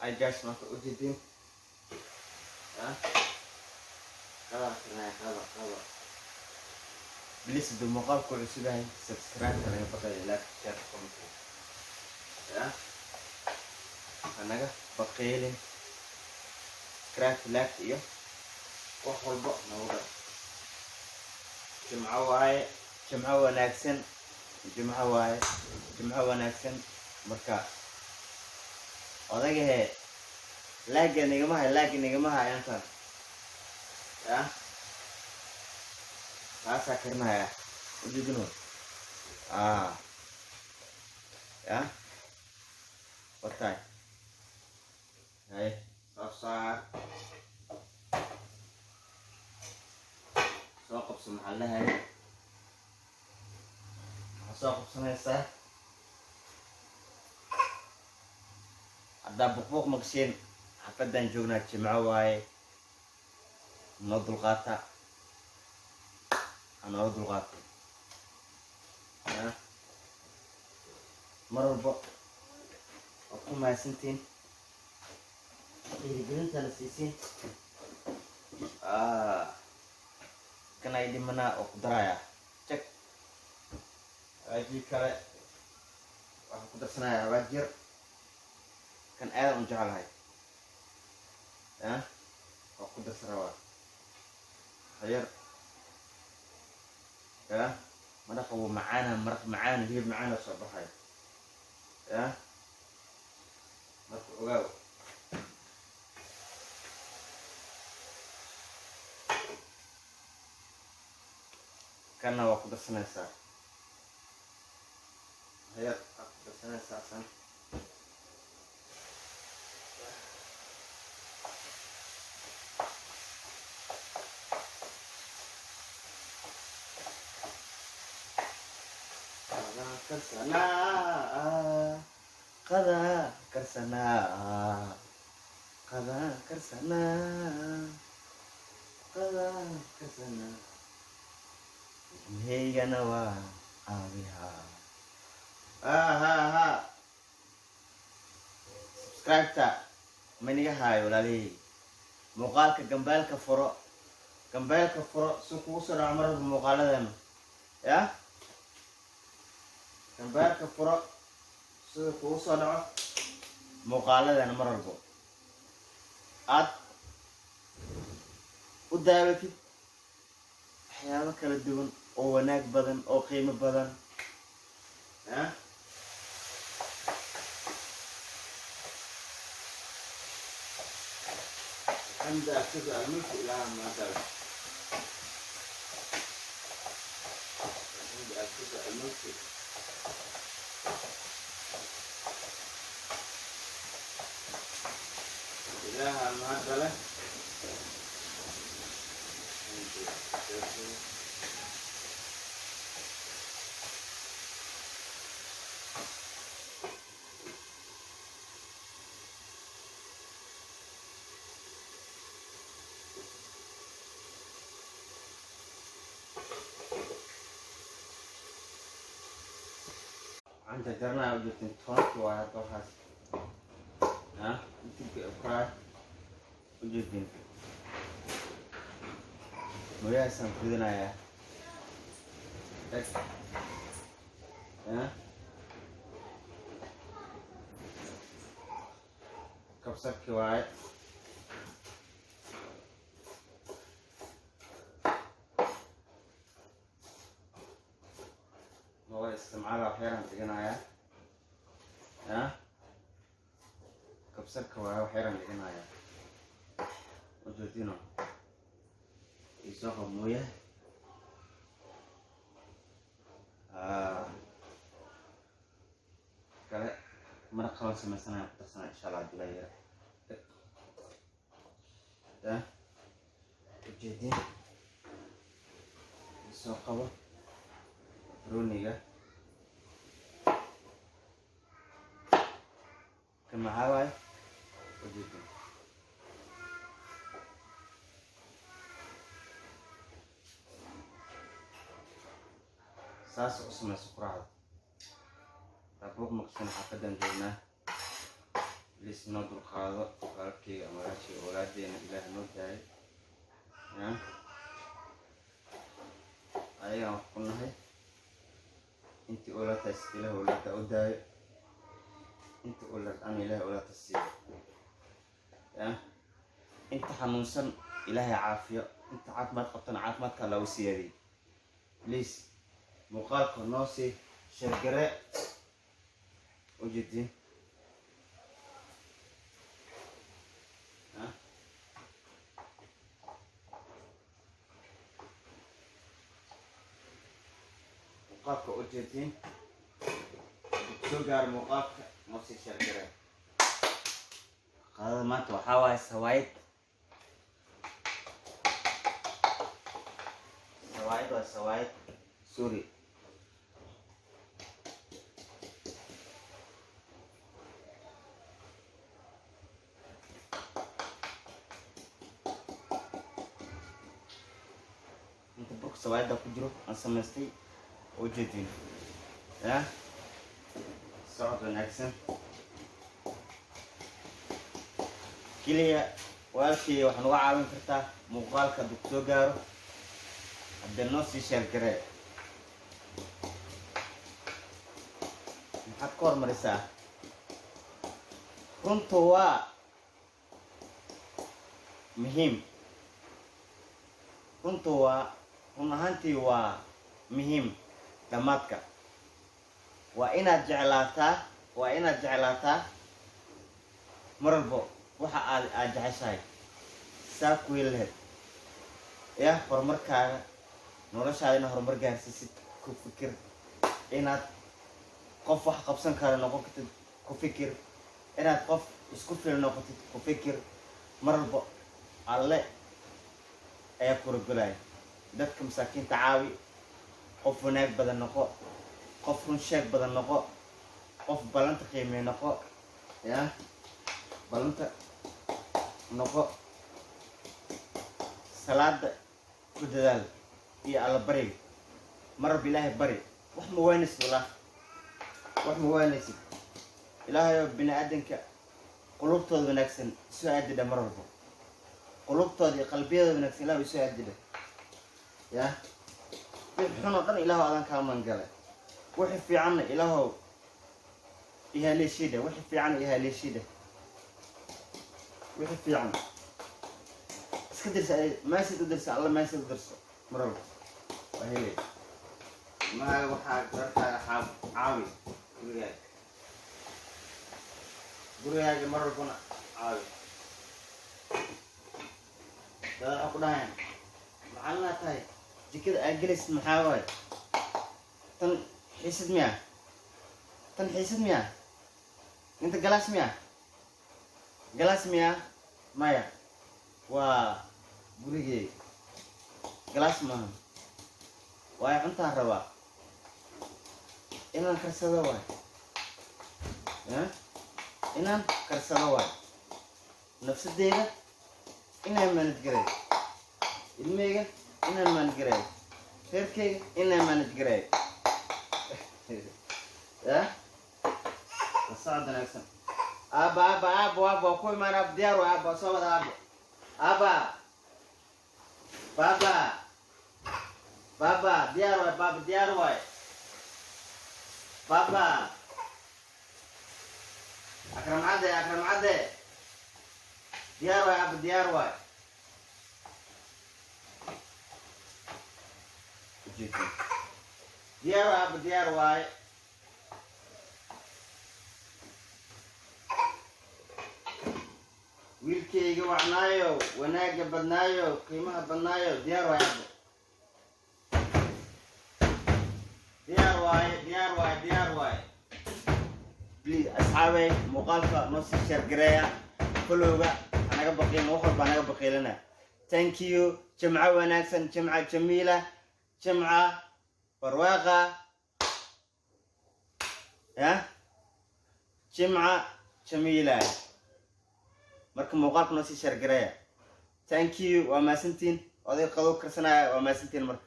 I guys marka u jeedin qaba please do muuqaalku cusub yahay subscribe naga baqay like share comment anaga baqaylin subscribe like iyo wax walba nawada jimco wanaagsan jimco wanaagsan marka odagahe like nigama hayantan Masa karena ya, udah dulu. Ya, otak. Hai, sosak. Sokop semahala hai. Sokop semesta. Ada bukbuk maksin. Apa dan juga cemawai. Nodul kata. أنا أرد الغاطي مرة البق أقوم مع سنتين يريدون ثلاثين كان أيدي منا أقدر يا cek أجي كلا أقدر سنة يا بجر كان أنا أنجعل هاي أقدر سنة خير ya مرق معانا هي معانا صباحي ya مرق واو كان وقت السنة هي وقت السنة سن Kersana Hei nawa awiha subscribe ta maniga hayo lali muuqaalka gambalka furo suku soo amar muuqaaladan ya gambalka furo suku soo dhaco muuqaaladan mar walbo aad u daawatid waxyaabo kala duwan oo wanaag badan oo qiimo badan عند أكتب الملك إلى ما دار عند أكتب الملك إلى ما دار Anda jarna udah tentuan tua atau khas, itu berapa udah tentu. Mulai sampai mana ya? Kapsak kuat. هو استمعاله أحيانا تجينا كبسك هو أحيانا تجينا وجودينه يسوق مويه كلا مرة خلاص مثلا تصنع إن شاء الله جلاية وجودين يسوق هو رونيجا كما هواي وجودين ساس اسمه سكرات تبوك مقصن حقدا جينا بليس نودو القاضي قالكي أمراتي أولادي أنا إله نوداي أيها قلنا هاي أنت أولاد إله أولاد أوداي أنت أولاد أنا إله أولاد السير أنت حنوصل إلهي عافية أنت عافمات قطن عافمات كلا وسيري بليس مقالك نوسي شرقراء وجدي مقالك وجدي شجر مقالك نوسي شرقراء هذا ما توحاوي سوايد سوايد سوري انت بوك سوايد ده كجرو انسمستي وجدين صعب نكسن كليا والكي waxaan uga caawin kartaa muuqaalka dib soo gaaro hadda noo sii share garee maxaad ka hormarisaa runtu waa muhiim runtu waa run ahaantii waa muhiim dhammaadka waa inaad jeclaataa mar walbo waxa aad jeceshahay saa ku leeyahay horumarkaaga noloshaadina horumar gaarsiisid ku fikir inaad qof wax qabsan karo noqon kartid ku fikir inaad qof isku filan noqotid ku fikir mar walbo alle ayaa ku rogolay dadka masaakiinta caawi qof wanaag badan noqo qof run sheeg badan noqo qof balanta qiimee noqo balanta noqo salaada ku dadaal iyo alla bari mar bilaahi bari wax ma waynaysid ilaahay bini aadanka qulubtooda wanaagsan soo aadida mar walba qulubtooda iyo qalbiyada wanaagsan ilaahay soo aadida wixii xun oo dhan ilaahay adan ka mangalay wixii fiicanna ilaahay ihaleeshida wixii fiican ihaleeshida wixii fiican iska dirsa ma sid u dirsa alla ma sid u dirso marow wahile ma waxa darka caawi gurigaaga mar walbana caawi dad aku dhahayn maxaa la tahay jikada aad gelaysid maxaa waay tan xiisad miya inta galaas miya maya waa gurigeyga galaas maaha waay cuntaan rabaa inaan karsado waay nafsadeyda inaan manage gareeyo ilmeyga inaan manage gareeyo reerkeyga inaan manage gareeyo wasaad wanaagsan aba ku imaan ab diyaar waay aba soo wada baba diyaar waay baba akram cadde diyaar waay diyaar waay wiilkeyga wacnaayo wanaaga badnaayo qiimaha badnaayo diyaar waay please asxaabay muuqaalka noo sii share gareeya followga anaga baqiilna wax walba anaga baqiilana thank you jimca wanaagsan jimca jamiila jimca barwaaqa jimca jamiila marka muuqaalka noo sii share gareeya thank you waa maasantiin oday qadow karsanaya waa maasantiin marka